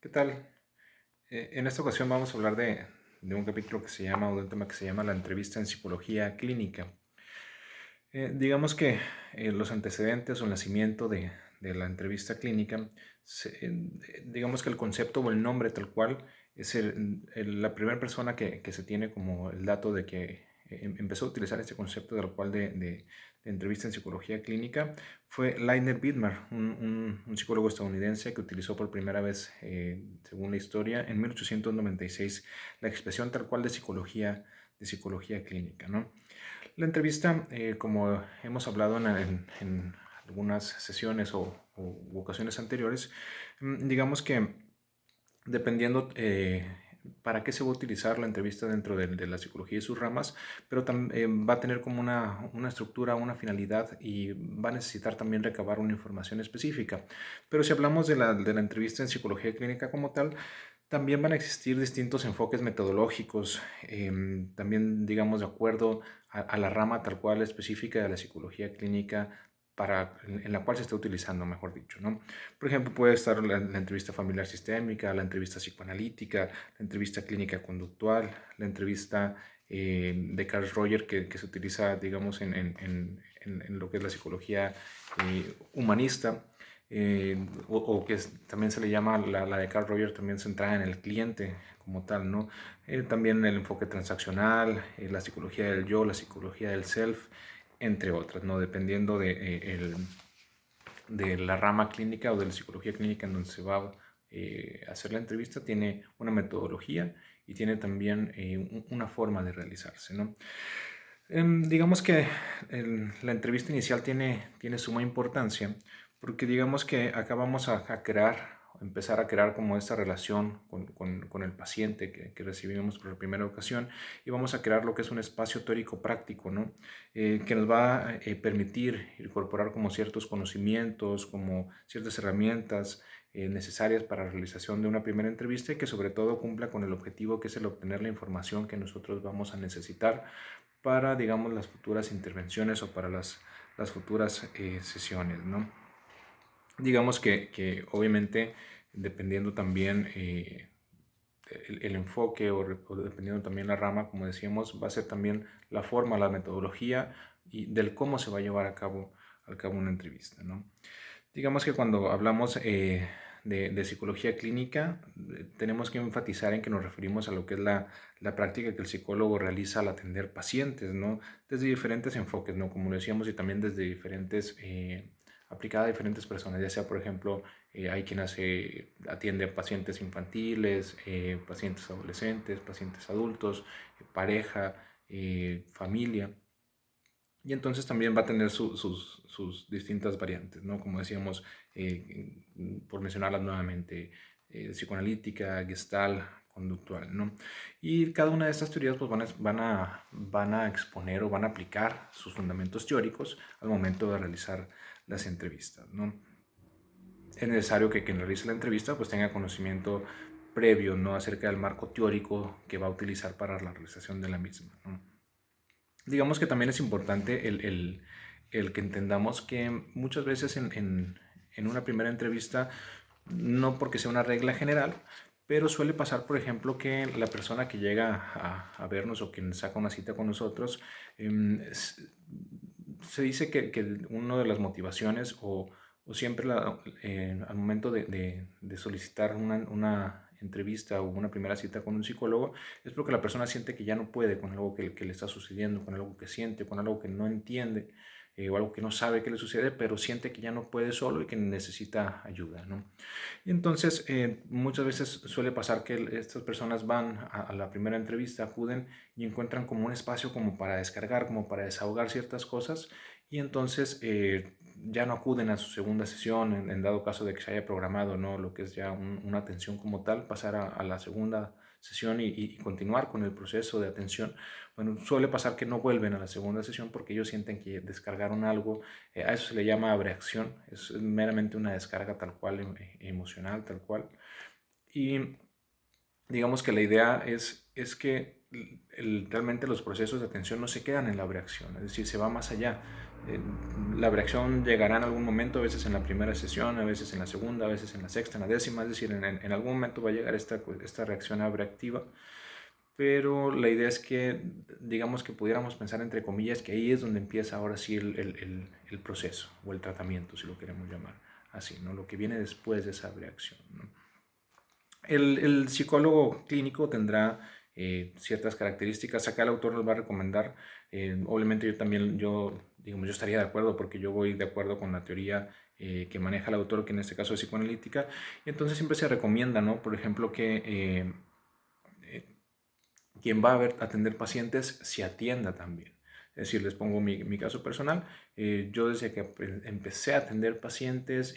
¿Qué tal? En esta ocasión vamos a hablar de un capítulo que se llama, o de un tema que se llama la entrevista en psicología clínica. Digamos que los antecedentes o el nacimiento de la entrevista clínica, digamos que el concepto o el nombre tal cual es la primera persona que se tiene como el dato de que empezó a utilizar este concepto tal cual de entrevista en psicología clínica fue Leonard Widmer, un psicólogo estadounidense que utilizó por primera vez, según la historia, en 1896 la expresión tal cual de psicología clínica, ¿no? La entrevista, como hemos hablado en algunas sesiones o ocasiones anteriores, digamos que dependiendo para qué se va a utilizar la entrevista dentro de la psicología y sus ramas, pero también va a tener como una estructura, una finalidad y va a necesitar también recabar una información específica. Pero si hablamos de la entrevista en psicología clínica como tal, también van a existir distintos enfoques metodológicos, también digamos de acuerdo a la rama tal cual específica de la psicología clínica en la cual se está utilizando, mejor dicho, ¿no? Por ejemplo, puede estar la entrevista familiar sistémica, la entrevista psicoanalítica, la entrevista clínica conductual, la entrevista de Carl Rogers que se utiliza, digamos, en lo que es la psicología humanista, o que también se le llama la de Carl Rogers, también centrada en el cliente como tal, ¿no? También el enfoque transaccional, la psicología del yo, la psicología del self, entre otras, ¿no? Dependiendo de la rama clínica o de la psicología clínica en donde se va a hacer la entrevista, tiene una metodología y tiene también una forma de realizarse, ¿no? Digamos que la entrevista inicial tiene suma importancia porque digamos que acá vamos a crear, empezar a crear como esta relación con el paciente que recibimos por la primera ocasión y vamos a crear lo que es un espacio teórico práctico, ¿no? Que nos va a permitir incorporar como ciertos conocimientos, como ciertas herramientas necesarias para la realización de una primera entrevista y que sobre todo cumpla con el objetivo que es el obtener la información que nosotros vamos a necesitar para, digamos, las futuras intervenciones o para las futuras sesiones, ¿no? Digamos que obviamente dependiendo también el enfoque o dependiendo también la rama, como decíamos, va a ser también la forma, la metodología y del cómo se va a llevar a cabo una entrevista, ¿no? Digamos que cuando hablamos de psicología clínica, tenemos que enfatizar en que nos referimos a lo que es la práctica que el psicólogo realiza al atender pacientes, ¿no? Desde diferentes enfoques, ¿no? Como lo decíamos, y también desde diferentes, aplicada a diferentes personas, ya sea, por ejemplo, hay quien atiende a pacientes infantiles, pacientes adolescentes, pacientes adultos, pareja, familia. Y entonces también va a tener sus distintas variantes, ¿no? Como decíamos, por mencionarlas nuevamente, psicoanalítica, gestal, conductual, ¿no? Y cada una de estas teorías pues van a exponer o van a aplicar sus fundamentos teóricos al momento de realizar las entrevistas, ¿no? Es necesario que quien realice la entrevista pues tenga conocimiento previo, ¿no? Acerca del marco teórico que va a utilizar para la realización de la misma, ¿no? Digamos que también es importante el que entendamos que muchas veces en una primera entrevista, no porque sea una regla general, pero suele pasar, por ejemplo, que la persona que llega a vernos o quien saca una cita con nosotros, se dice que una de las motivaciones o siempre al momento de solicitar una entrevista o una primera cita con un psicólogo, es porque la persona siente que ya no puede con algo que le está sucediendo, con algo que siente, con algo que no entiende o algo que no sabe que le sucede, pero siente que ya no puede solo y que necesita ayuda, ¿no? Y entonces muchas veces suele pasar que estas personas van a la primera entrevista, acuden y encuentran como un espacio como para descargar, como para desahogar ciertas cosas y entonces ya no acuden a su segunda sesión en dado caso de que se haya programado, ¿no? Lo que es ya una atención como tal, pasar a la segunda sesión y continuar con el proceso de atención. Bueno, suele pasar que no vuelven a la segunda sesión porque ellos sienten que descargaron algo, a eso se le llama abreacción, es meramente una descarga tal cual, emocional, tal cual. Y digamos que la idea es que realmente los procesos de atención no se quedan en la abreacción, es decir, se va más allá. Eh, la reacción llegará en algún momento, a veces en la primera sesión, a veces en la segunda, a veces en la sexta, en la décima, es decir, en algún momento va a llegar esta reacción abreactiva, pero la idea es que, digamos que pudiéramos pensar entre comillas que ahí es donde empieza ahora sí el proceso o el tratamiento, si lo queremos llamar así, ¿no? Lo que viene después de esa reacción, ¿no? El psicólogo clínico tendrá ciertas características. Acá el autor nos va a recomendar, obviamente digamos, yo estaría de acuerdo porque yo voy de acuerdo con la teoría que maneja el autor, que en este caso es psicoanalítica, y entonces siempre se recomienda, ¿no? Por ejemplo, que quien va a atender pacientes se atienda también. Es decir, les pongo mi caso personal. Yo desde que empecé a atender pacientes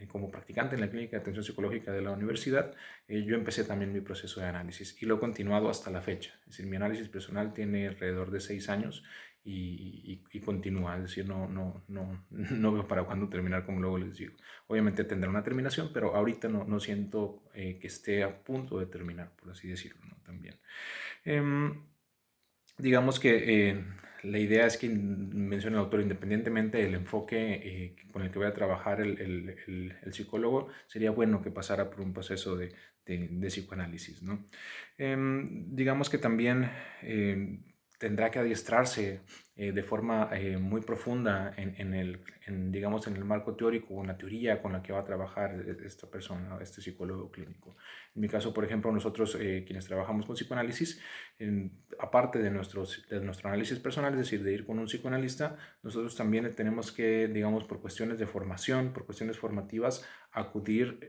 como practicante en la clínica de atención psicológica de la universidad, yo empecé también mi proceso de análisis y lo he continuado hasta la fecha. Es decir, mi análisis personal tiene alrededor de 6 años y continúa. Es decir, no veo para cuándo terminar, como luego les digo. Obviamente tendrá una terminación, pero ahorita no siento que esté a punto de terminar, por así decirlo, ¿no? También. Em, digamos que la idea es que menciona el autor, independientemente del enfoque con el que vaya a trabajar el psicólogo, sería bueno que pasara por un proceso de psicoanálisis, ¿no? Digamos que también tendrá que adiestrarse de forma muy profunda digamos, en el marco teórico o en la teoría con la que va a trabajar esta persona, este psicólogo clínico. En mi caso, por ejemplo, nosotros quienes trabajamos con psicoanálisis, aparte de nuestro análisis personal, es decir, de ir con un psicoanalista, nosotros también tenemos que, digamos, por cuestiones de formación, por cuestiones formativas, acudir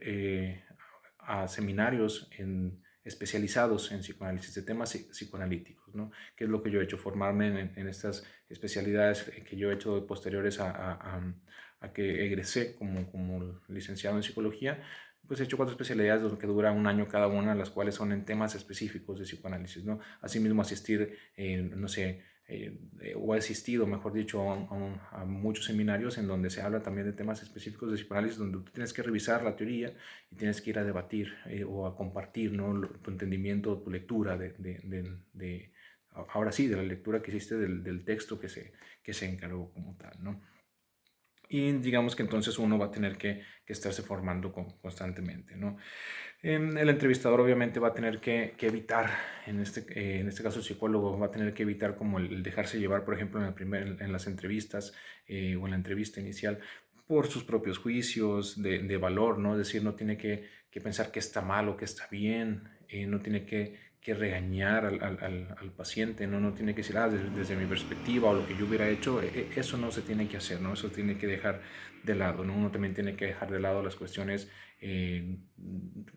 a seminarios especializados en psicoanálisis, de temas psicoanalíticos, ¿no? Que es lo que yo he hecho, formarme en estas especialidades que yo he hecho posteriores a que egresé como licenciado en psicología. Pues he hecho 4 especialidades que duran un año cada una, las cuales son en temas específicos de psicoanálisis, ¿no? Asimismo, asistir, no sé, o he asistido, mejor dicho, a muchos seminarios en donde se habla también de temas específicos de psicoanálisis, donde tú tienes que revisar la teoría y tienes que ir a debatir o a compartir, ¿no? Tu entendimiento, tu lectura ahora sí, de la lectura que hiciste del texto que se encargó como tal, ¿no? Y digamos que entonces uno va a tener que estarse formando constantemente, ¿no? El entrevistador obviamente va a tener que evitar, en este caso el psicólogo, va a tener que evitar como el dejarse llevar, por ejemplo, en las entrevistas o en la entrevista inicial por sus propios juicios de valor, ¿no? Es decir, no tiene que pensar que está mal o que está bien, no tiene que regañar al paciente, ¿no? No tiene que decir, desde mi perspectiva o lo que yo hubiera hecho, eso no se tiene que hacer, ¿no? Eso tiene que dejar de lado, ¿no? Uno también tiene que dejar de lado las cuestiones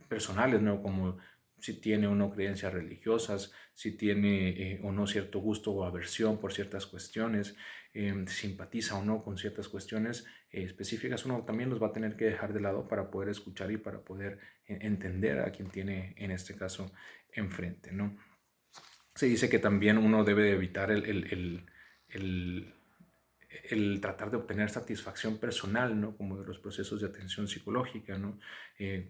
personales, ¿no? Como si tiene o no creencias religiosas, si tiene o no cierto gusto o aversión por ciertas cuestiones, simpatiza o no con ciertas cuestiones específicas, uno también los va a tener que dejar de lado para poder escuchar y para poder entender a quien tiene en este caso enfrente, ¿no? Se dice que también uno debe de evitar el tratar de obtener satisfacción personal, ¿no? Como de los procesos de atención psicológica, ¿no?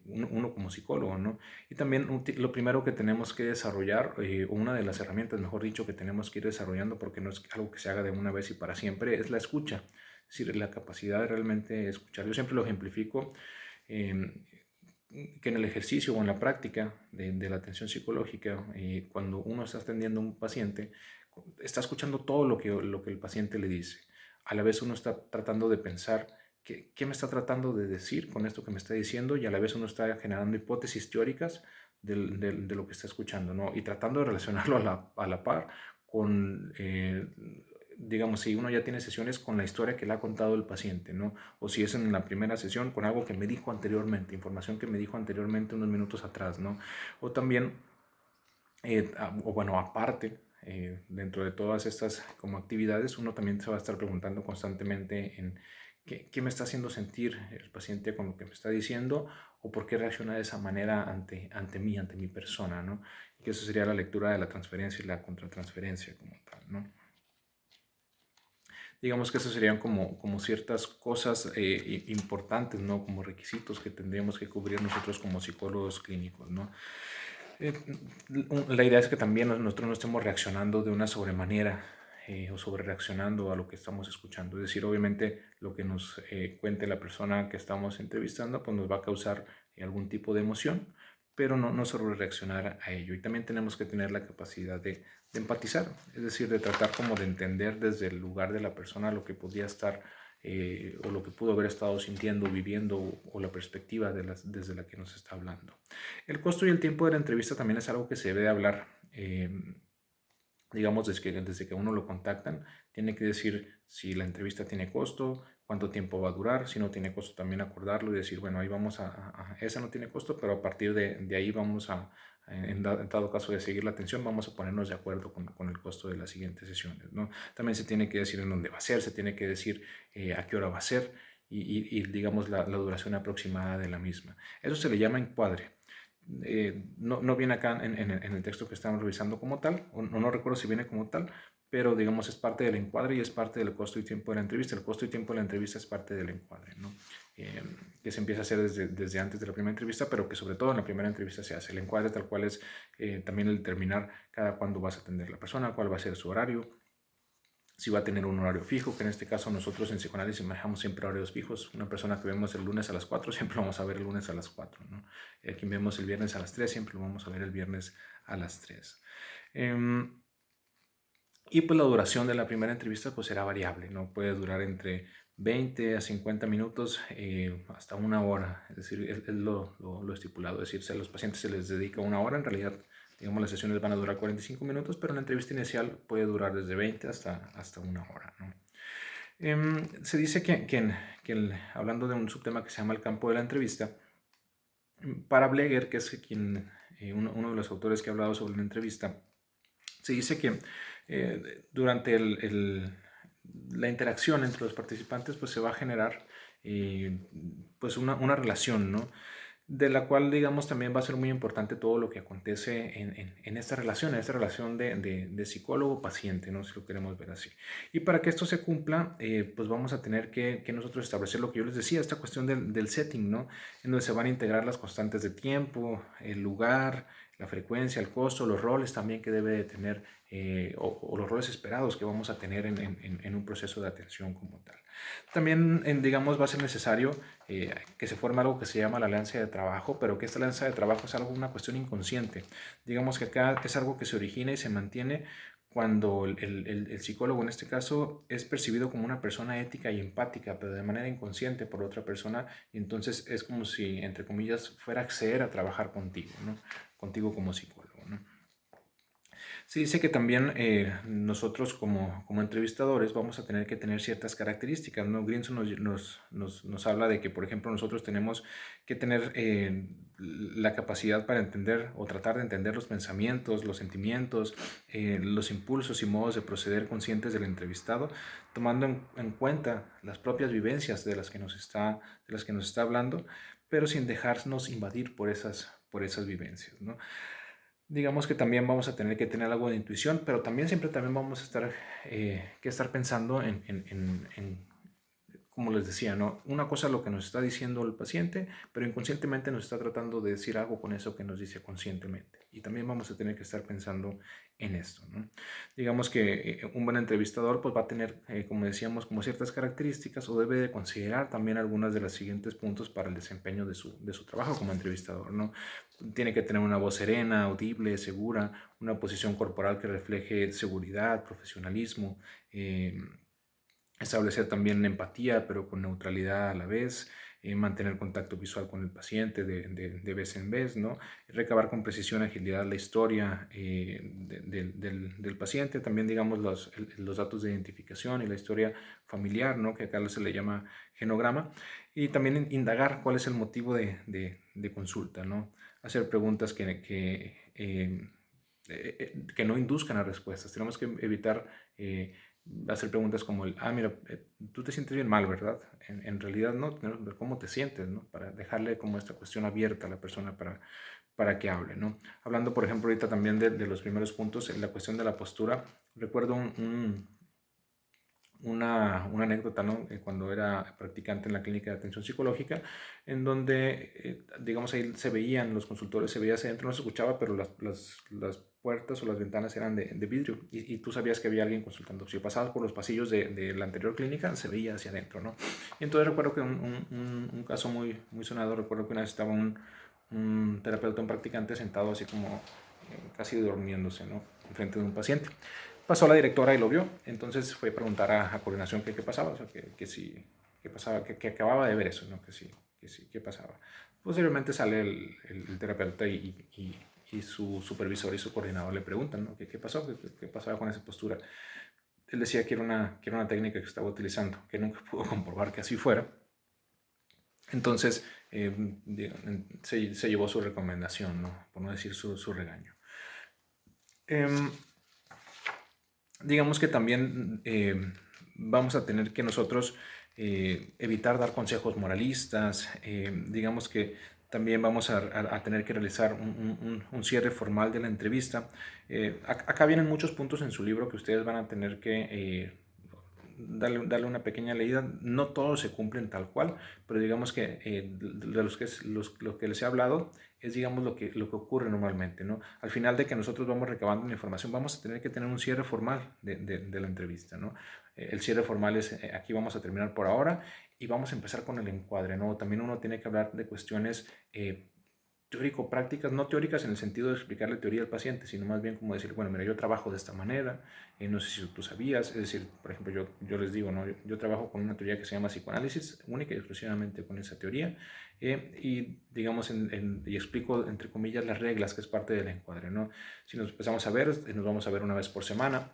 Uno como psicólogo, ¿no? Y también lo primero que tenemos que desarrollar, o una de las herramientas, mejor dicho, que tenemos que ir desarrollando, porque no es algo que se haga de una vez y para siempre, es la escucha. Es decir, la capacidad de realmente escuchar. Yo siempre lo ejemplifico que en el ejercicio o en la práctica de la atención psicológica, cuando uno está atendiendo a un paciente, está escuchando todo lo que el paciente le dice. A la vez uno está tratando de pensar qué me está tratando de decir con esto que me está diciendo, y a la vez uno está generando hipótesis teóricas de lo que está escuchando, ¿no? Y tratando de relacionarlo a la par con digamos, si uno ya tiene sesiones con la historia que le ha contado el paciente, ¿no? O si es en la primera sesión con algo que me dijo anteriormente, información que me dijo anteriormente unos minutos atrás, ¿no? O también, o bueno, aparte, dentro de todas estas como actividades, uno también se va a estar preguntando constantemente en qué me está haciendo sentir el paciente con lo que me está diciendo, o por qué reacciona de esa manera ante mí, ante mi persona, ¿no? Y que eso sería la lectura de la transferencia y la contratransferencia como tal, ¿no? Digamos que eso serían como ciertas cosas importantes, ¿no? Como requisitos que tendríamos que cubrir nosotros como psicólogos clínicos, ¿no? Eh, la idea es que también nosotros no estemos reaccionando de una sobremanera o sobre reaccionando a lo que estamos escuchando. Es decir, obviamente lo que nos cuente la persona que estamos entrevistando pues nos va a causar algún tipo de emoción, pero no sobre reaccionar a ello. Y también tenemos que tener la capacidad de empatizar, es decir, de tratar como de entender desde el lugar de la persona lo que podía estar o lo que pudo haber estado sintiendo, viviendo o la perspectiva desde la que nos está hablando. El costo y el tiempo de la entrevista también es algo que se debe de hablar. Digamos, desde que uno lo contactan, tiene que decir si la entrevista tiene costo, cuánto tiempo va a durar, si no tiene costo también acordarlo y decir, bueno, ahí vamos esa no tiene costo, pero a partir de ahí vamos en dado caso de seguir la atención, vamos a ponernos de acuerdo con el costo de las siguientes sesiones, ¿no? También se tiene que decir en dónde va a ser, se tiene que decir a qué hora va a ser y digamos, la duración aproximada de la misma. Eso se le llama encuadre. No viene acá en el texto que estamos revisando como tal, o no recuerdo si viene como tal, pero digamos es parte del encuadre y es parte del costo y tiempo de la entrevista. El costo y tiempo de la entrevista es parte del encuadre, ¿no? Que se empieza a hacer desde antes de la primera entrevista, pero que sobre todo en la primera entrevista se hace. El encuadre tal cual es también el determinar cada cuándo vas a atender a la persona, cuál va a ser su horario, si va a tener un horario fijo, que en este caso nosotros en psicoanálisis manejamos siempre horarios fijos. Una persona que vemos el lunes a las 4, siempre lo vamos a ver el lunes a las 4, ¿no? Quien vemos el viernes a las 3, siempre lo vamos a ver el viernes a las 3. Y pues la duración de la primera entrevista pues será variable, ¿no? Puede durar entre 20 a 50 minutos hasta una hora, es decir, es lo estipulado, es decir, si a los pacientes se les dedica una hora, en realidad, digamos, las sesiones van a durar 45 minutos, pero la entrevista inicial puede durar desde 20 hasta una hora, ¿no? Se dice hablando de un subtema que se llama el campo de la entrevista, para Bleger, que es uno de los autores que ha hablado sobre la entrevista, se dice que durante la interacción entre los participantes pues se va a generar pues una relación, ¿no? De la cual, digamos, también va a ser muy importante todo lo que acontece en esta relación de psicólogo-paciente, ¿no? Si lo queremos ver así. Y para que esto se cumpla, pues vamos a tener que nosotros establecer lo que yo les decía, esta cuestión del setting, ¿no? En donde se van a integrar las constantes de tiempo, el lugar, la frecuencia, el costo, los roles también que debe de tener o los roles esperados que vamos a tener en un proceso de atención como tal. También, digamos, va a ser necesario que se forme algo que se llama la alianza de trabajo, pero que esta alianza de trabajo es una cuestión inconsciente. Digamos que acá es algo que se origina y se mantiene cuando el psicólogo en este caso es percibido como una persona ética y empática, pero de manera inconsciente por otra persona, y entonces es como si, entre comillas, fuera a acceder a trabajar contigo, ¿no? Contigo como psicólogo, ¿no? Se dice que también nosotros como entrevistadores vamos a tener que tener ciertas características, ¿no? Grinson nos habla de que, por ejemplo, nosotros tenemos que tener la capacidad para entender o tratar de entender los pensamientos, los sentimientos, los impulsos y modos de proceder conscientes del entrevistado, tomando en cuenta las propias vivencias de las que nos está hablando, pero sin dejarnos invadir por esas vivencias, ¿no? Digamos que también vamos a tener que tener algo de intuición, pero también siempre también vamos a estar pensando como les decía, ¿no? Una cosa es lo que nos está diciendo el paciente, pero inconscientemente nos está tratando de decir algo con eso que nos dice conscientemente. Y también vamos a tener que estar pensando en esto, ¿no? Digamos que un buen entrevistador pues va a tener, como decíamos, como ciertas características o debe de considerar también algunas de los siguientes puntos para el desempeño de su trabajo como entrevistador, ¿no? Tiene que tener una voz serena, audible, segura, una posición corporal que refleje seguridad, profesionalismo, establecer también empatía, pero con neutralidad a la vez, mantener contacto visual con el paciente de vez en vez, ¿no? Recabar con precisión y agilidad la historia del paciente, también digamos los datos de identificación y la historia familiar, ¿no? Que acá se le llama genograma, y también indagar cuál es el motivo de consulta, ¿no? Hacer preguntas que no induzcan a respuestas. Tenemos que evitar hacer preguntas como mira, tú te sientes bien mal, ¿verdad? En realidad no, tenemos que ver cómo te sientes, ¿no? Para dejarle como esta cuestión abierta a la persona para que hable, ¿no? Hablando, por ejemplo, ahorita también de los primeros puntos, en la cuestión de la postura, recuerdo una anécdota, ¿no? Cuando era practicante en la clínica de atención psicológica, en donde, digamos, ahí se veían los consultores, se veía hacia adentro, no se escuchaba, pero las puertas o las ventanas eran de vidrio y tú sabías que había alguien consultando. Si pasabas por los pasillos de la anterior clínica, se veía hacia adentro, ¿no? Y entonces recuerdo que un caso muy sonado, recuerdo que una vez estaba un terapeuta, un practicante sentado así como casi durmiéndose, ¿no? Enfrente de un paciente. Pasó la directora y lo vio, entonces fue a preguntar a coordinación qué pasaba, o sea, qué pasaba, que acababa de ver eso, ¿no? Que sí, qué pasaba. Posteriormente sale el terapeuta y su supervisor y su coordinador le preguntan, ¿no? ¿Qué pasó? ¿Qué pasaba con esa postura? Él decía que era una técnica que estaba utilizando, que nunca pudo comprobar que así fuera. Entonces, se llevó su recomendación, ¿no? Por no decir su regaño. Em, digamos que también vamos a tener que nosotros evitar dar consejos moralistas, digamos que también vamos a tener que realizar un cierre formal de la entrevista. Acá vienen muchos puntos en su libro que ustedes van a tener que darle una pequeña leída. No todos se cumplen tal cual, pero digamos que de lo que les he hablado es, digamos, lo que ocurre normalmente, ¿no? Al final de que nosotros vamos recabando la información, vamos a tener que tener un cierre formal de la entrevista, ¿no? El cierre formal es, aquí vamos a terminar por ahora y vamos a empezar con el encuadre, ¿no? También uno tiene que hablar de cuestiones teórico-prácticas, no teóricas en el sentido de explicarle teoría al paciente, sino más bien como decir, bueno, mira, yo trabajo de esta manera, no sé si tú sabías, es decir, por ejemplo, yo les digo, ¿no? Yo trabajo con una teoría que se llama psicoanálisis, única y exclusivamente con esa teoría, y digamos, y explico, entre comillas, las reglas, que es parte del encuadre, ¿no? Si nos empezamos a ver, nos vamos a ver una vez por semana,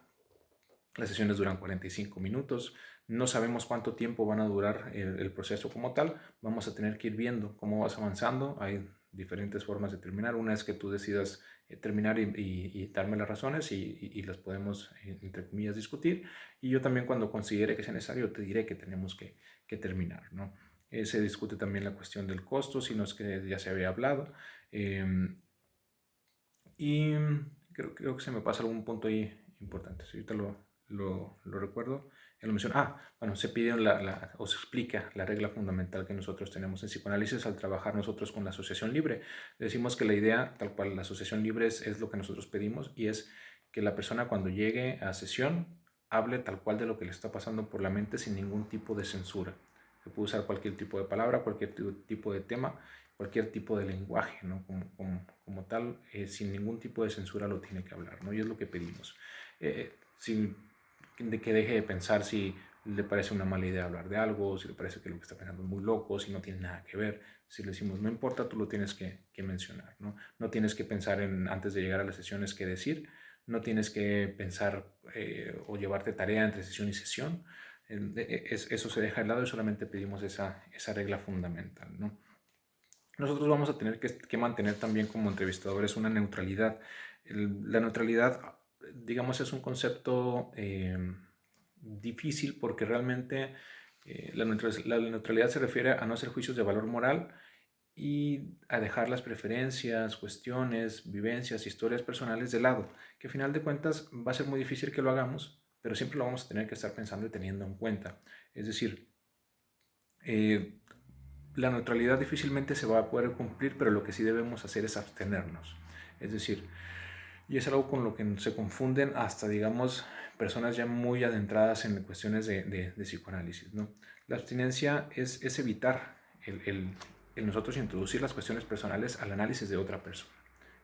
las sesiones duran 45 minutos, no sabemos cuánto tiempo van a durar el proceso como tal, vamos a tener que ir viendo cómo vas avanzando, hay diferentes formas de terminar, una es que tú decidas terminar y darme las razones y las podemos, entre comillas, discutir, y yo también cuando considere que sea necesario te diré que tenemos que terminar, ¿no? Se discute también la cuestión del costo, si no es que ya se había hablado, y creo que se me pasa algún punto ahí importante. Si ahorita lo recuerdo. Él lo menciona. Bueno, se pide o se explica la regla fundamental que nosotros tenemos en psicoanálisis al trabajar nosotros con la asociación libre. Decimos que la idea, tal cual, la asociación libre es lo que nosotros pedimos y es que la persona cuando llegue a sesión hable tal cual de lo que le está pasando por la mente sin ningún tipo de censura. Se puede usar cualquier tipo de palabra, cualquier tipo de tema, cualquier tipo de lenguaje, ¿no? Como tal, sin ningún tipo de censura lo tiene que hablar, ¿no? Y es lo que pedimos. De que deje de pensar si le parece una mala idea hablar de algo, si le parece que lo que está pensando es muy loco, si no tiene nada que ver. Si le decimos, no importa, tú lo tienes que mencionar, ¿no? No tienes que pensar antes de llegar a las sesiones qué decir, no tienes que pensar o llevarte tarea entre sesión y sesión. Eso se deja de lado y solamente pedimos esa regla fundamental, ¿no? Nosotros vamos a tener que mantener también como entrevistadores una neutralidad. La neutralidad, digamos, es un concepto difícil porque realmente la neutralidad se refiere a no hacer juicios de valor moral y a dejar las preferencias, cuestiones, vivencias, historias personales de lado, que a final de cuentas va a ser muy difícil que lo hagamos, pero siempre lo vamos a tener que estar pensando y teniendo en cuenta. Es decir, eh, la neutralidad difícilmente se va a poder cumplir, pero lo que sí debemos hacer es abstenernos. Es decir, y es algo con lo que se confunden hasta, digamos, personas ya muy adentradas en cuestiones de psicoanálisis, ¿no? La abstinencia es evitar el nosotros introducir las cuestiones personales al análisis de otra persona.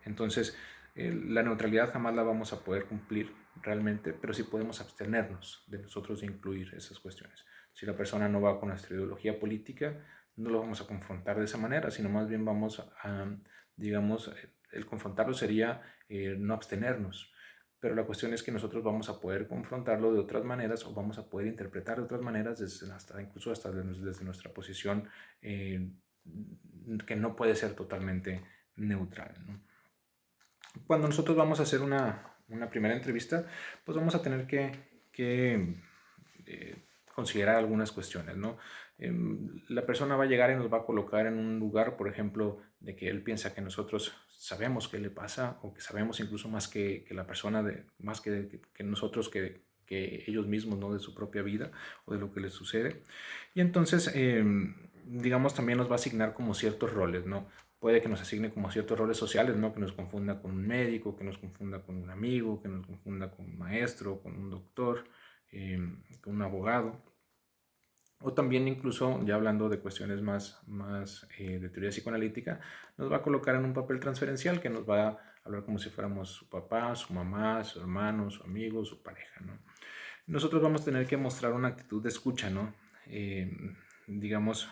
Entonces, la neutralidad jamás la vamos a poder cumplir realmente, pero sí podemos abstenernos de nosotros de incluir esas cuestiones. Si la persona no va con nuestra ideología política, no lo vamos a confrontar de esa manera, sino más bien vamos a, digamos, el confrontarlo sería no abstenernos. Pero la cuestión es que nosotros vamos a poder confrontarlo de otras maneras o vamos a poder interpretar de otras maneras, incluso hasta desde nuestra posición que no puede ser totalmente neutral, ¿no? Cuando nosotros vamos a hacer una primera entrevista, pues vamos a tener que considerar algunas cuestiones, ¿no? La persona va a llegar y nos va a colocar en un lugar, por ejemplo, de que él piensa que nosotros sabemos qué le pasa o que sabemos incluso más que la persona, más que nosotros que que ellos mismos, ¿no? De su propia vida o de lo que les sucede. Y entonces, digamos, también nos va a asignar como ciertos roles, ¿no? Puede que nos asigne como ciertos roles sociales, ¿no? Que nos confunda con un médico, que nos confunda con un amigo, que nos confunda con un maestro, con un doctor, con un abogado. O también incluso, ya hablando de cuestiones más de teoría psicoanalítica, nos va a colocar en un papel transferencial que nos va a hablar como si fuéramos su papá, su mamá, su hermano, su amigo, su pareja, ¿no? Nosotros vamos a tener que mostrar una actitud de escucha, ¿no? Digamos,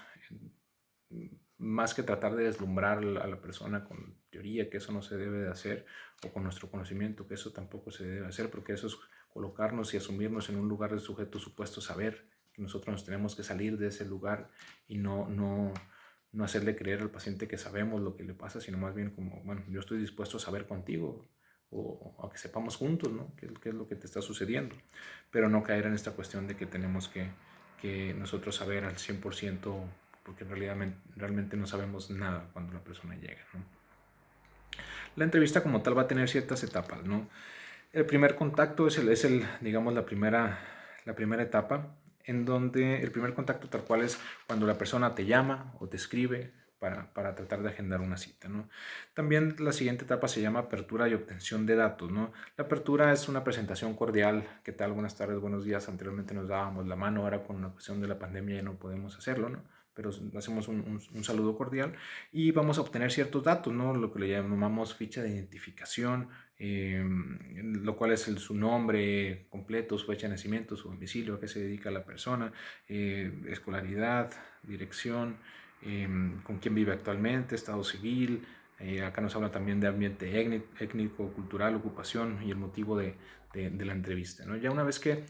más que tratar de deslumbrar a la persona con teoría, que eso no se debe de hacer, o con nuestro conocimiento, que eso tampoco se debe hacer, porque eso es colocarnos y asumirnos en un lugar de sujeto supuesto saber, que nosotros nos tenemos que salir de ese lugar y no hacerle creer al paciente que sabemos lo que le pasa, sino más bien como, bueno, yo estoy dispuesto a saber contigo, o a que sepamos juntos, ¿no? ¿Qué es lo que te está sucediendo? Pero no caer en esta cuestión de que tenemos que nosotros saber al 100%, porque en realidad realmente no sabemos nada cuando la persona llega, ¿no? La entrevista como tal va a tener ciertas etapas, ¿no? El primer contacto es digamos, la primera etapa, en donde el primer contacto tal cual es cuando la persona te llama o te escribe para tratar de agendar una cita, ¿no? También la siguiente etapa se llama apertura y obtención de datos, ¿no? La apertura es una presentación cordial. ¿Qué tal? Buenas tardes, buenos días. Anteriormente nos dábamos la mano, ahora con la cuestión de la pandemia ya no podemos hacerlo, ¿no? Pero hacemos un saludo cordial y vamos a obtener ciertos datos, ¿no? Lo que le llamamos ficha de identificación, lo cual es su nombre completo, su fecha de nacimiento, su domicilio, a qué se dedica la persona, escolaridad, dirección, con quién vive actualmente, estado civil. Acá nos habla también de ambiente étnico, cultural, ocupación y el motivo de la entrevista, ¿no? Ya una vez que,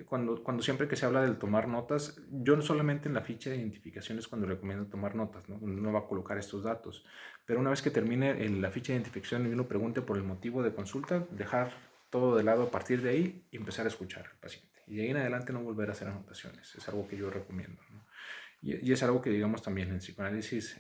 cuando siempre que se habla del tomar notas, yo no solamente en la ficha de identificación es cuando recomiendo tomar notas, ¿no? Uno va a colocar estos datos, pero una vez que termine la ficha de identificación y uno pregunte por el motivo de consulta, dejar todo de lado a partir de ahí y empezar a escuchar al paciente. Y de ahí en adelante no volver a hacer anotaciones. Es algo que yo recomiendo, ¿no? Y es algo que, digamos, también en psicoanálisis,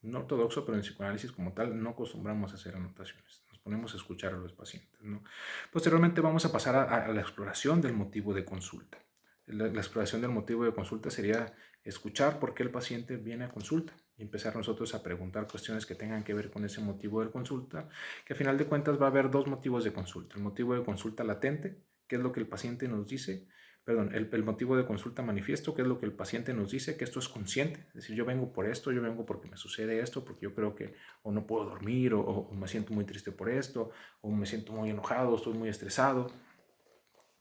no ortodoxo, pero en psicoanálisis como tal, no acostumbramos a hacer anotaciones. Nos ponemos a escuchar a los pacientes, ¿no? Posteriormente vamos a pasar a la exploración del motivo de consulta. La exploración del motivo de consulta sería escuchar por qué el paciente viene a consulta y empezar nosotros a preguntar cuestiones que tengan que ver con ese motivo de consulta, que a final de cuentas va a haber dos motivos de consulta. El motivo de consulta latente, que es lo que el paciente nos dice, perdón, el motivo de consulta manifiesto, que es lo que el paciente nos dice, que esto es consciente, es decir, yo vengo por esto, yo vengo porque me sucede esto, porque yo creo que o no puedo dormir, o me siento muy triste por esto, o me siento muy enojado, estoy muy estresado,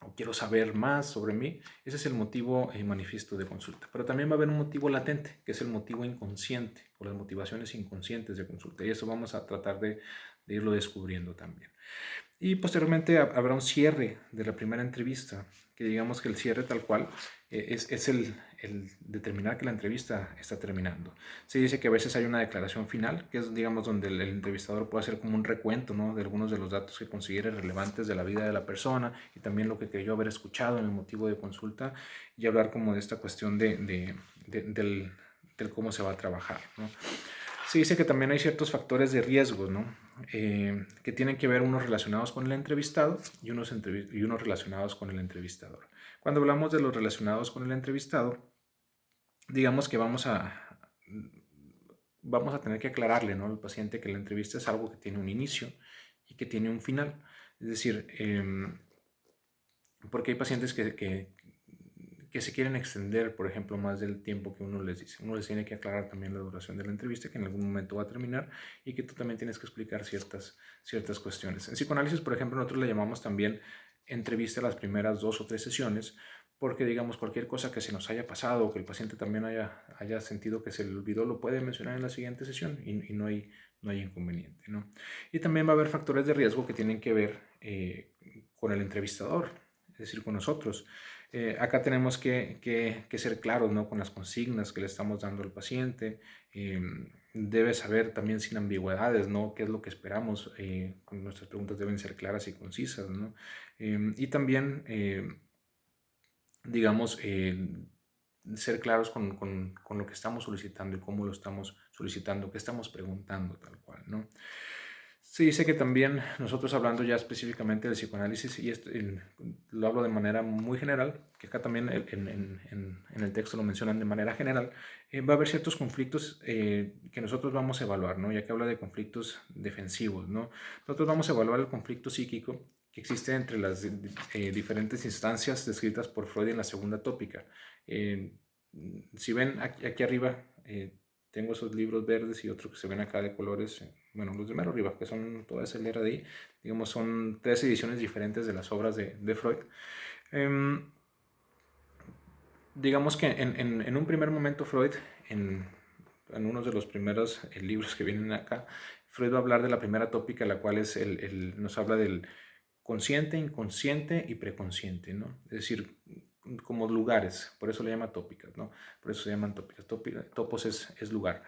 o quiero saber más sobre mí. Ese es el motivo manifiesto de consulta. Pero también va a haber un motivo latente, que es el motivo inconsciente, o las motivaciones inconscientes de consulta, y eso vamos a tratar de irlo descubriendo también. Y posteriormente habrá un cierre de la primera entrevista, que digamos que el cierre tal cual es el determinar que la entrevista está terminando. Se dice que a veces hay una declaración final, que es, digamos, donde el entrevistador puede hacer como un recuento, ¿no? De algunos de los datos que considere relevantes de la vida de la persona y también lo que creyó haber escuchado en el motivo de consulta, y hablar como de esta cuestión del cómo se va a trabajar, ¿no? Se dice que también hay ciertos factores de riesgo, ¿no? Que tienen que ver unos relacionados con el entrevistado y unos relacionados con el entrevistador. Cuando hablamos de los relacionados con el entrevistado, digamos que vamos a tener que aclararle, ¿no? Al paciente que la entrevista es algo que tiene un inicio y que tiene un final. Es decir, porque hay pacientes que se quieren extender, por ejemplo, más del tiempo que uno les dice. Uno les tiene que aclarar también la duración de la entrevista, que en algún momento va a terminar, y que tú también tienes que explicar ciertas cuestiones. En psicoanálisis, por ejemplo, nosotros le llamamos también entrevista a las primeras 2 o 3 sesiones, porque, digamos, cualquier cosa que se nos haya pasado o que el paciente también haya sentido que se le olvidó, lo puede mencionar en la siguiente sesión y no hay inconveniente, ¿no? Y también va a haber factores de riesgo que tienen que ver con el entrevistador, es decir, con nosotros. Acá tenemos que ser claros, ¿no? Con las consignas que le estamos dando al paciente. Debe saber también sin ambigüedades, ¿no? ¿Qué es lo que esperamos? Nuestras preguntas deben ser claras y concisas, ¿no? Y también, digamos, ser claros con lo que estamos solicitando y cómo lo estamos solicitando, qué estamos preguntando tal cual, ¿no? Se dice que también nosotros hablando ya específicamente del psicoanálisis, y esto, lo hablo de manera muy general, que acá también en el texto lo mencionan de manera general, va a haber ciertos conflictos que nosotros vamos a evaluar, ¿no? Ya que habla de conflictos defensivos, ¿no? Nosotros vamos a evaluar el conflicto psíquico que existe entre las diferentes instancias descritas por Freud en la segunda tópica. Eh, si ven aquí arriba, tengo esos libros verdes y otros que se ven acá de colores, bueno, los de mero arriba, que son toda esa hilera de ahí, digamos, son 3 ediciones diferentes de las obras de Freud. Em, digamos que en un primer momento Freud, en uno de los primeros libros que vienen acá, Freud va a hablar de la primera tópica, la cual es nos habla del consciente, inconsciente y preconsciente, ¿no? Es decir, como lugares, por eso le llama tópicas, ¿no? Por eso se llaman tópicas. Topos es lugar.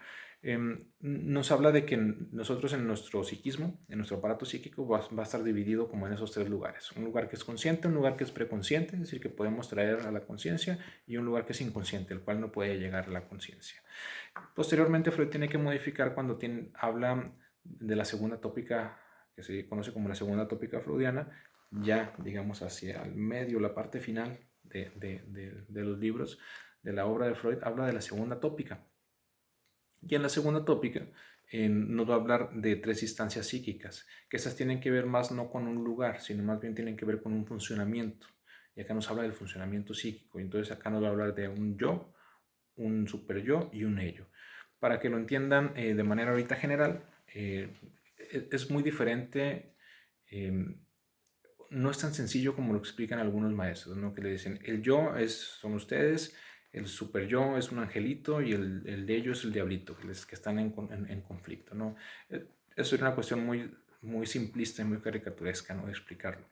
Nos habla de que nosotros en nuestro psiquismo, en nuestro aparato psíquico, va a estar dividido como en esos 3 lugares. Un lugar que es consciente, un lugar que es preconsciente, es decir, que podemos traer a la conciencia, y un lugar que es inconsciente, el cual no puede llegar a la conciencia. Posteriormente, Freud tiene que modificar cuando habla de la segunda tópica, que se conoce como la segunda tópica freudiana, ya digamos hacia el medio, la parte final de los libros, de la obra de Freud, habla de la segunda tópica. Y en la segunda tópica nos va a hablar de 3 instancias psíquicas, que estas tienen que ver más no con un lugar, sino más bien tienen que ver con un funcionamiento. Y acá nos habla del funcionamiento psíquico. Entonces acá nos va a hablar de un yo, un super yo y un ello. Para que lo entiendan de manera ahorita general, es muy diferente. No es tan sencillo como lo explican algunos maestros, ¿no? Que le dicen, el yo son ustedes, el super yo es un angelito y el de ellos es el diablito, que están en conflicto, ¿no? Eso es una cuestión muy simplista y muy caricaturesca, ¿no? De explicarlo.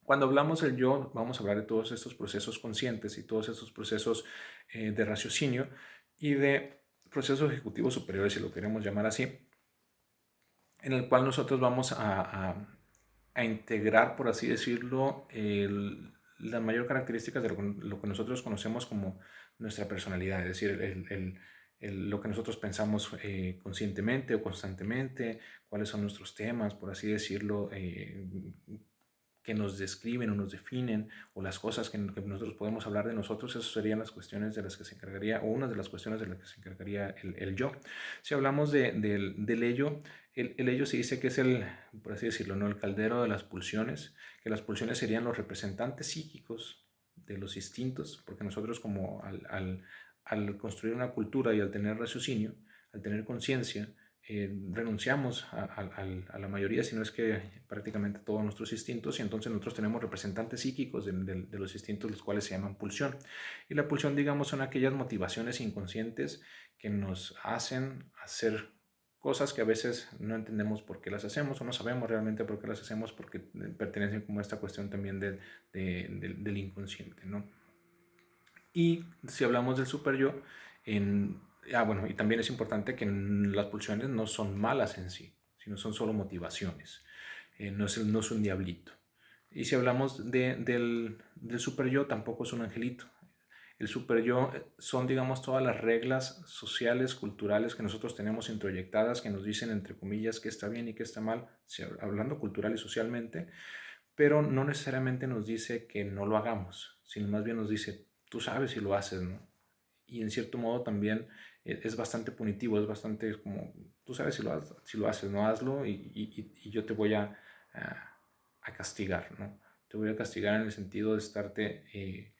Cuando hablamos del yo, vamos a hablar de todos estos procesos conscientes y todos estos procesos de raciocinio y de procesos ejecutivos superiores, si lo queremos llamar así, en el cual nosotros vamos a integrar, por así decirlo, las mayores características de lo que nosotros conocemos como nuestra personalidad, es decir, lo que nosotros pensamos conscientemente o constantemente, cuáles son nuestros temas, por así decirlo, que nos describen o nos definen, o las cosas que nosotros podemos hablar de nosotros. Esas serían las cuestiones de las que se encargaría, o una de las cuestiones de las que se encargaría el yo. Si hablamos del ello, el ello se dice que es por así decirlo, ¿no? El caldero de las pulsiones, que las pulsiones serían los representantes psíquicos de los instintos, porque nosotros como al construir una cultura y al tener raciocinio, al tener conciencia, renunciamos a la mayoría, si no es que prácticamente todos nuestros instintos, y entonces nosotros tenemos representantes psíquicos de los instintos, los cuales se llaman pulsión. Y la pulsión, digamos, son aquellas motivaciones inconscientes que nos hacen hacer cosas que a veces no entendemos por qué las hacemos, o no sabemos realmente por qué las hacemos, porque pertenecen como a esta cuestión también del inconsciente, ¿no? Y si hablamos del super yo, bueno, y también es importante que las pulsiones no son malas en sí, sino son solo motivaciones. No es un diablito. Y si hablamos del super yo, tampoco es un angelito. El super yo son, digamos, todas las reglas sociales, culturales que nosotros tenemos introyectadas, que nos dicen, entre comillas, qué está bien y qué está mal, hablando cultural y socialmente, pero no necesariamente nos dice que no lo hagamos, sino más bien nos dice, tú sabes si lo haces, ¿no? Y en cierto modo también es bastante punitivo, es bastante como, tú sabes si lo haces, no hazlo, y yo te voy a castigar, ¿no? Te voy a castigar en el sentido de estarte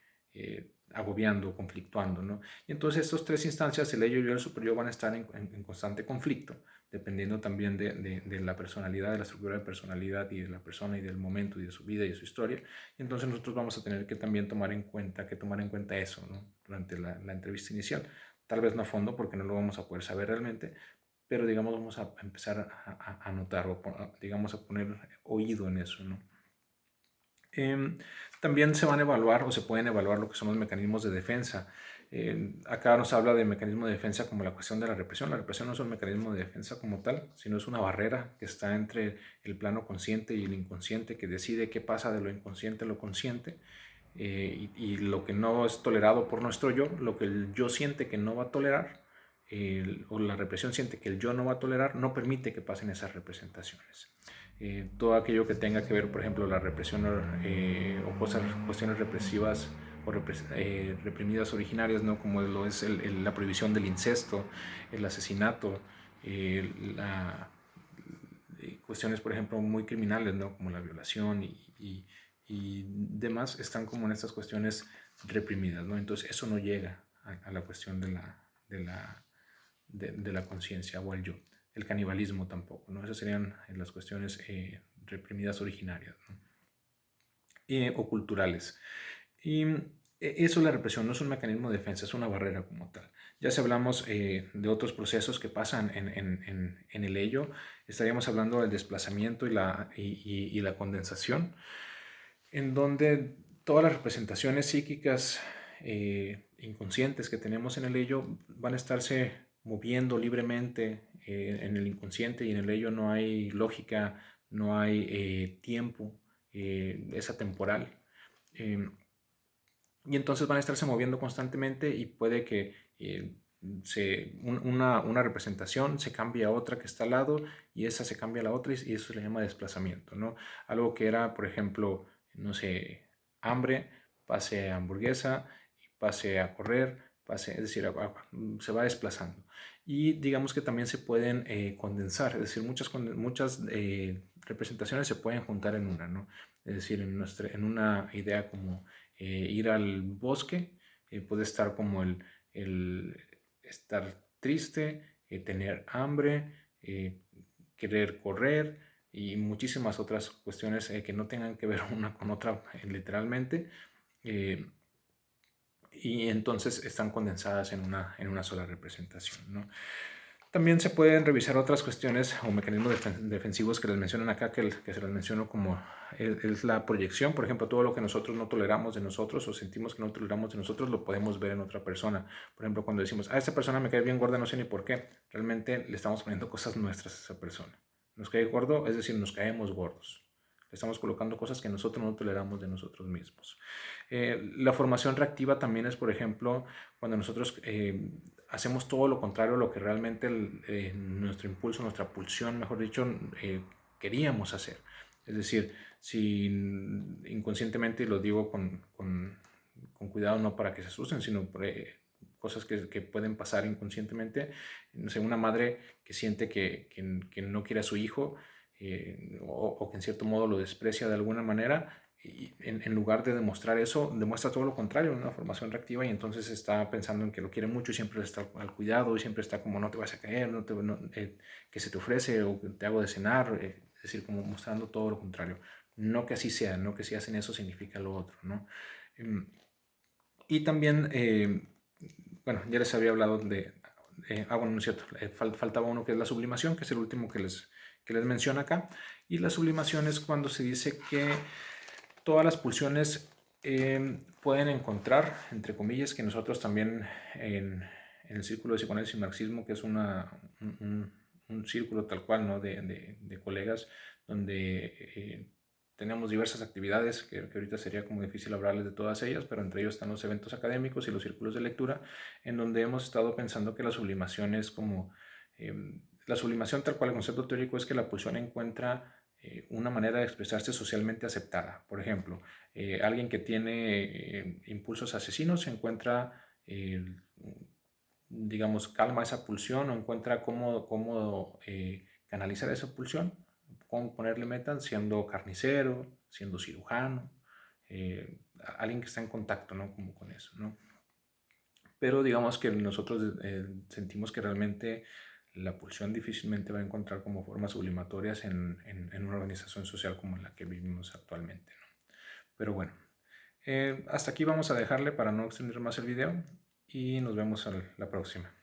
agobiando, conflictuando, ¿no? Y entonces estas 3 instancias, el ello y el superior, van a estar en constante conflicto, dependiendo también de la personalidad, de la estructura de personalidad y de la persona y del momento y de su vida y de su historia. Y entonces nosotros vamos a tener que también tomar en cuenta eso, ¿no? Durante la entrevista inicial. Tal vez no a fondo, porque no lo vamos a poder saber realmente, pero digamos vamos a empezar a notar, o digamos a poner oído en eso, ¿no? También se van a evaluar, o se pueden evaluar, lo que son los mecanismos de defensa. Acá nos habla de mecanismo de defensa como la cuestión de la represión. La represión no es un mecanismo de defensa como tal, sino es una barrera que está entre el plano consciente y el inconsciente, que decide qué pasa de lo inconsciente a lo consciente, y lo que no es tolerado por nuestro yo, lo que el yo siente que no va a tolerar, o la represión siente que el yo no va a tolerar, no permite que pasen esas representaciones. Todo aquello que tenga que ver, por ejemplo, la represión o cuestiones represivas o reprimidas originarias, ¿no? Como lo es la prohibición del incesto, el asesinato, cuestiones, por ejemplo, muy criminales, ¿no? Como la violación y demás, están como en estas cuestiones reprimidas, ¿no? Entonces eso no llega a la cuestión de la conciencia o al yo. El canibalismo tampoco, ¿no? Esas serían las cuestiones reprimidas originarias, ¿no? O culturales. Y eso es la represión, no es un mecanismo de defensa, es una barrera como tal. Ya si hablamos de otros procesos que pasan en el ello, estaríamos hablando del desplazamiento y la condensación, en donde todas las representaciones psíquicas inconscientes que tenemos en el ello van a estarse moviendo libremente en el inconsciente, y en el ello no hay lógica, no hay tiempo, es atemporal. Y entonces van a estarse moviendo constantemente y puede que una representación se cambie a otra que está al lado y esa se cambia a la otra, y eso se le llama desplazamiento, ¿no? Algo que era, por ejemplo, no sé, hambre, pase a hamburguesa, pase a correr, es decir, se va desplazando. Y digamos que también se pueden condensar, es decir, muchas representaciones se pueden juntar en una, ¿no? Es decir, en una idea como ir al bosque, puede estar como el estar triste, tener hambre, querer correr y muchísimas otras cuestiones que no tengan que ver una con otra literalmente. Y entonces están condensadas en una sola representación, ¿no? También se pueden revisar otras cuestiones o mecanismos defensivos que les mencionan acá, que se les menciono como es la proyección. Por ejemplo, todo lo que nosotros no toleramos de nosotros o sentimos que no toleramos de nosotros, lo podemos ver en otra persona. Por ejemplo, cuando decimos, esta persona me cae bien gorda, no sé ni por qué, realmente le estamos poniendo cosas nuestras a esa persona. Nos cae gordo, es decir, nos caemos gordos. Le estamos colocando cosas que nosotros no toleramos de nosotros mismos. La formación reactiva también es, por ejemplo, cuando nosotros hacemos todo lo contrario a lo que realmente nuestro impulso, nuestra pulsión, mejor dicho, queríamos hacer. Es decir, si inconscientemente, y lo digo con cuidado, no para que se asusten, sino por, cosas que pueden pasar inconscientemente. No sé, una madre que siente que no quiere a su hijo, o que en cierto modo lo desprecia de alguna manera, y en lugar de demostrar eso, demuestra todo lo contrario, una formación reactiva, y entonces está pensando en que lo quiere mucho y siempre está al cuidado y siempre está como no te vas a caer, que se te ofrece o que te hago de cenar, es decir, como mostrando todo lo contrario. No que así sea, no que si hacen eso significa lo otro, ¿no? Y también, bueno, ya les había hablado bueno, no es cierto, faltaba uno que es la sublimación, que es el último que les menciono acá. Y la sublimación es cuando se dice que todas las pulsiones pueden encontrar, entre comillas, que nosotros también en el círculo de psicoanálisis y marxismo, que es un círculo tal cual, ¿no? de colegas, donde tenemos diversas actividades, que ahorita sería como difícil hablarles de todas ellas, pero entre ellos están los eventos académicos y los círculos de lectura, en donde hemos estado pensando que la sublimación es como, la sublimación tal cual, el concepto teórico es que la pulsión encuentra una manera de expresarse socialmente aceptada. Por ejemplo, alguien que tiene impulsos asesinos se encuentra, digamos, calma esa pulsión, o encuentra cómo canalizar esa pulsión, cómo ponerle metas, siendo carnicero, siendo cirujano, alguien que está en contacto, ¿no? Como con eso, ¿no? Pero digamos que nosotros sentimos que realmente la pulsión difícilmente va a encontrar como formas sublimatorias en una organización social como la que vivimos actualmente, ¿no? Pero bueno, hasta aquí vamos a dejarle para no extender más el video, y nos vemos a la próxima.